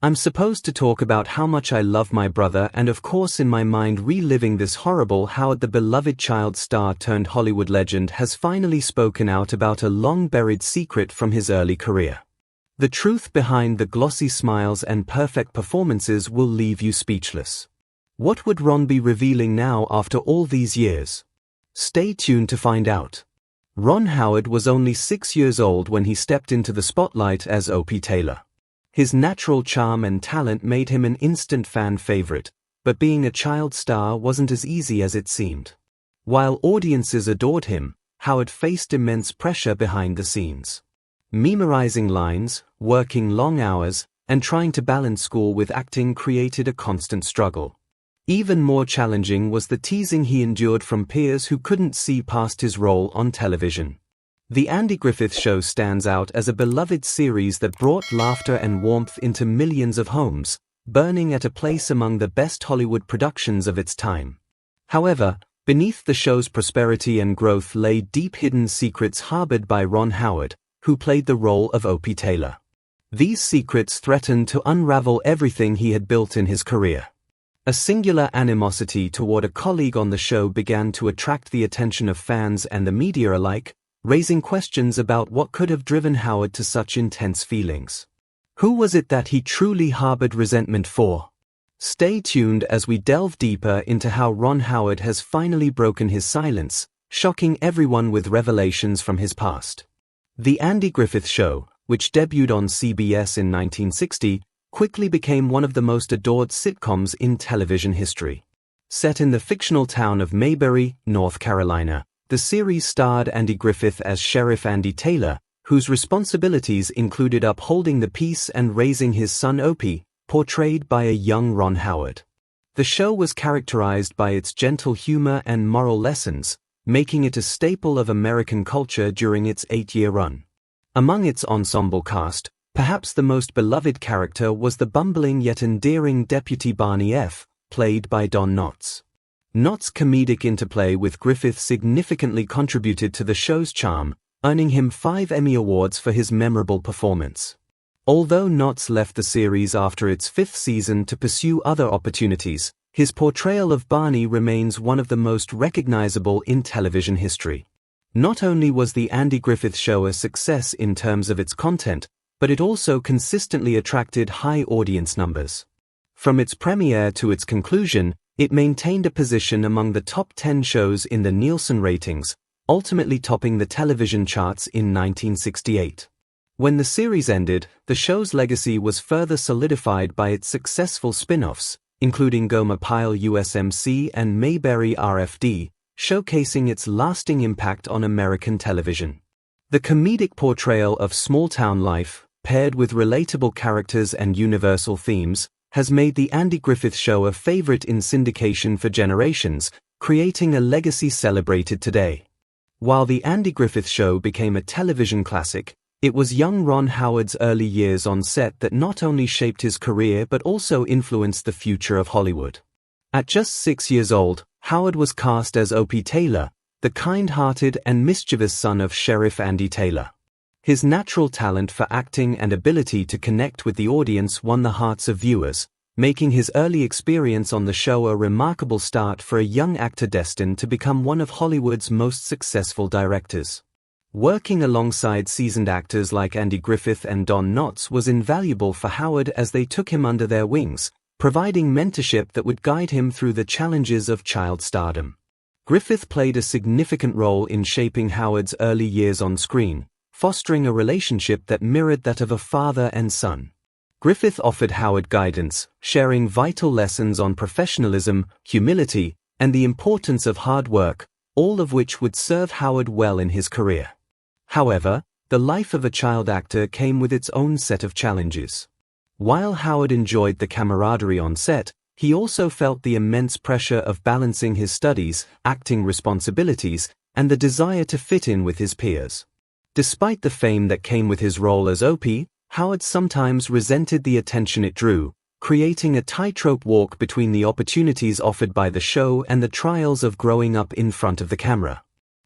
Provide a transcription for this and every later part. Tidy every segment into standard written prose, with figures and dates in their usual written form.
I'm supposed to talk about how much I love my brother and of course in my mind reliving this horrible Howard, the beloved child star turned Hollywood legend, has finally spoken out about a long-buried secret from his early career. The truth behind the glossy smiles and perfect performances will leave you speechless. What would Ron be revealing now after all these years? Stay tuned to find out. Ron Howard was only 6 years old when he stepped into the spotlight as Opie Taylor. His natural charm and talent made him an instant fan favorite, but being a child star wasn't as easy as it seemed. While audiences adored him, Howard faced immense pressure behind the scenes. Memorizing lines, working long hours, and trying to balance school with acting created a constant struggle. Even more challenging was the teasing he endured from peers who couldn't see past his role on television. The Andy Griffith Show stands out as a beloved series that brought laughter and warmth into millions of homes, burning at a place among the best Hollywood productions of its time. However, beneath the show's prosperity and growth lay deep hidden secrets harbored by Ron Howard, who played the role of Opie Taylor. These secrets threatened to unravel everything he had built in his career. A singular animosity toward a colleague on the show began to attract the attention of fans and the media alike, raising questions about what could have driven Howard to such intense feelings. Who was it that he truly harbored resentment for? Stay tuned as we delve deeper into how Ron Howard has finally broken his silence, shocking everyone with revelations from his past. The Andy Griffith Show, which debuted on CBS in 1960, quickly became one of the most adored sitcoms in television history. Set in the fictional town of Mayberry, North Carolina, the series starred Andy Griffith as Sheriff Andy Taylor, whose responsibilities included upholding the peace and raising his son Opie, portrayed by a young Ron Howard. The show was characterized by its gentle humor and moral lessons, making it a staple of American culture during its 8-year run. Among its ensemble cast, perhaps the most beloved character was the bumbling yet endearing Deputy Barney F., played by Don Knotts. Knotts' comedic interplay with Griffith significantly contributed to the show's charm, earning him 5 Emmy Awards for his memorable performance. Although Knotts left the series after its 5th season to pursue other opportunities, his portrayal of Barney remains one of the most recognizable in television history. Not only was the Andy Griffith Show a success in terms of its content, but it also consistently attracted high audience numbers. From its premiere to its conclusion, it maintained a position among the top 10 shows in the Nielsen ratings, ultimately topping the television charts in 1968. When the series ended, the show's legacy was further solidified by its successful spin-offs, including Gomer Pyle USMC and Mayberry RFD, showcasing its lasting impact on American television. The comedic portrayal of small-town life, paired with relatable characters and universal themes, has made the Andy Griffith Show a favorite in syndication for generations, creating a legacy celebrated today. While the Andy Griffith Show became a television classic, it was young Ron Howard's early years on set that not only shaped his career but also influenced the future of Hollywood. At just 6 years old, Howard was cast as Opie Taylor, the kind-hearted and mischievous son of Sheriff Andy Taylor. His natural talent for acting and ability to connect with the audience won the hearts of viewers, making his early experience on the show a remarkable start for a young actor destined to become one of Hollywood's most successful directors. Working alongside seasoned actors like Andy Griffith and Don Knotts was invaluable for Howard as they took him under their wings, providing mentorship that would guide him through the challenges of child stardom. Griffith played a significant role in shaping Howard's early years on screen, fostering a relationship that mirrored that of a father and son. Griffith offered Howard guidance, sharing vital lessons on professionalism, humility, and the importance of hard work, all of which would serve Howard well in his career. However, the life of a child actor came with its own set of challenges. While Howard enjoyed the camaraderie on set, he also felt the immense pressure of balancing his studies, acting responsibilities, and the desire to fit in with his peers. Despite the fame that came with his role as Opie, Howard sometimes resented the attention it drew, creating a tightrope walk between the opportunities offered by the show and the trials of growing up in front of the camera.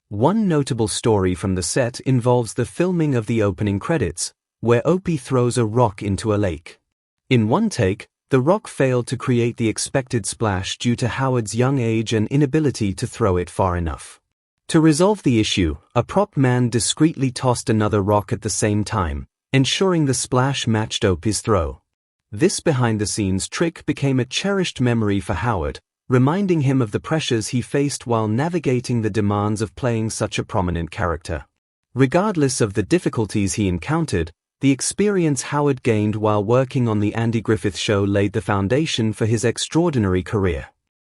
One notable story from the set involves the filming of the opening credits, where Opie throws a rock into a lake. In one take, the rock failed to create the expected splash due to Howard's young age and inability to throw it far enough. To resolve the issue, a prop man discreetly tossed another rock at the same time, ensuring the splash matched Opie's throw. This behind-the-scenes trick became a cherished memory for Howard, reminding him of the pressures he faced while navigating the demands of playing such a prominent character. Regardless of the difficulties he encountered, the experience Howard gained while working on The Andy Griffith Show laid the foundation for his extraordinary career.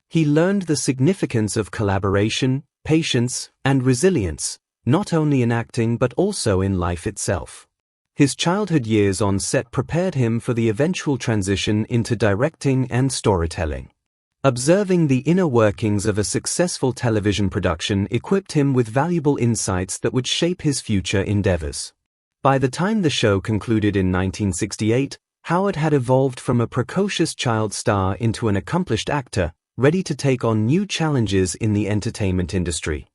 He learned the significance of collaboration, patience, and resilience, not only in acting but also in life itself. His childhood years on set prepared him for the eventual transition into directing and storytelling. Observing the inner workings of a successful television production equipped him with valuable insights that would shape his future endeavors. By the time the show concluded in 1968, Howard had evolved from a precocious child star into an accomplished actor, ready to take on new challenges in the entertainment industry.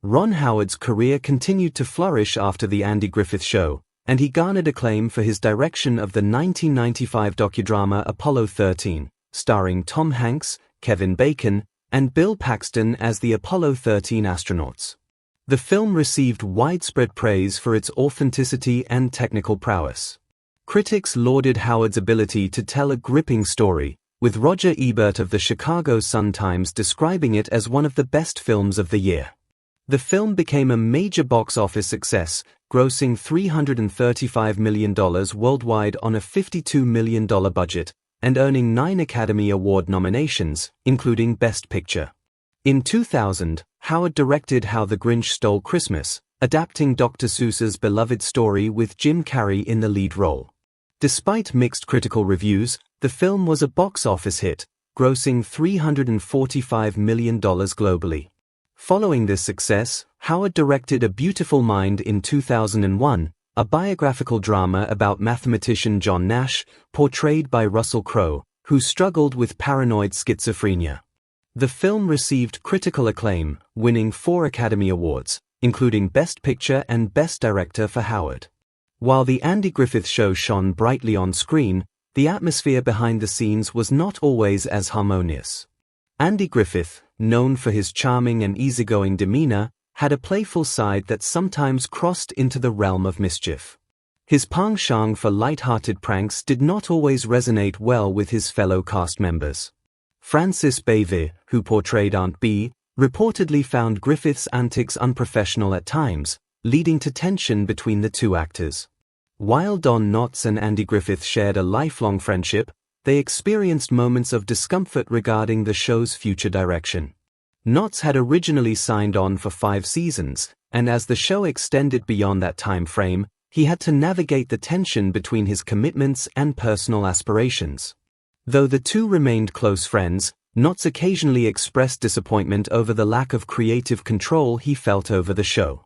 Ron Howard's career continued to flourish after The Andy Griffith Show, and he garnered acclaim for his direction of the 1995 docudrama Apollo 13, starring Tom Hanks, Kevin Bacon, and Bill Paxton as the Apollo 13 astronauts. The film received widespread praise for its authenticity and technical prowess. Critics lauded Howard's ability to tell a gripping story, with Roger Ebert of the Chicago Sun-Times describing it as one of the best films of the year. The film became a major box office success, grossing $335 million worldwide on a $52 million budget, and earning 9 Academy Award nominations, including Best Picture. In 2000, Howard directed How the Grinch Stole Christmas, adapting Dr. Seuss's beloved story with Jim Carrey in the lead role. Despite mixed critical reviews, the film was a box office hit, grossing $345 million globally. Following this success, Howard directed A Beautiful Mind in 2001, a biographical drama about mathematician John Nash, portrayed by Russell Crowe, who struggled with paranoid schizophrenia. The film received critical acclaim, winning 4 Academy Awards, including Best Picture and Best Director for Howard. While The Andy Griffith Show shone brightly on screen, the atmosphere behind the scenes was not always as harmonious. Andy Griffith, known for his charming and easygoing demeanor, had a playful side that sometimes crossed into the realm of mischief. His penchant for light-hearted pranks did not always resonate well with his fellow cast members. Frances Bayville, who portrayed Aunt Bee, reportedly found Griffith's antics unprofessional at times, leading to tension between the two actors. While Don Knotts and Andy Griffith shared a lifelong friendship, they experienced moments of discomfort regarding the show's future direction. Knotts had originally signed on for 5 seasons, and as the show extended beyond that time frame, he had to navigate the tension between his commitments and personal aspirations. Though the two remained close friends, Knotts occasionally expressed disappointment over the lack of creative control he felt over the show.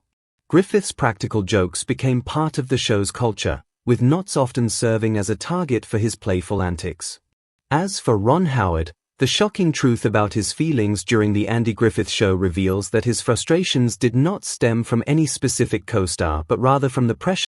Griffith's practical jokes became part of the show's culture, with Knotts often serving as a target for his playful antics. As for Ron Howard, the shocking truth about his feelings during The Andy Griffith Show reveals that his frustrations did not stem from any specific co-star but rather from the pressure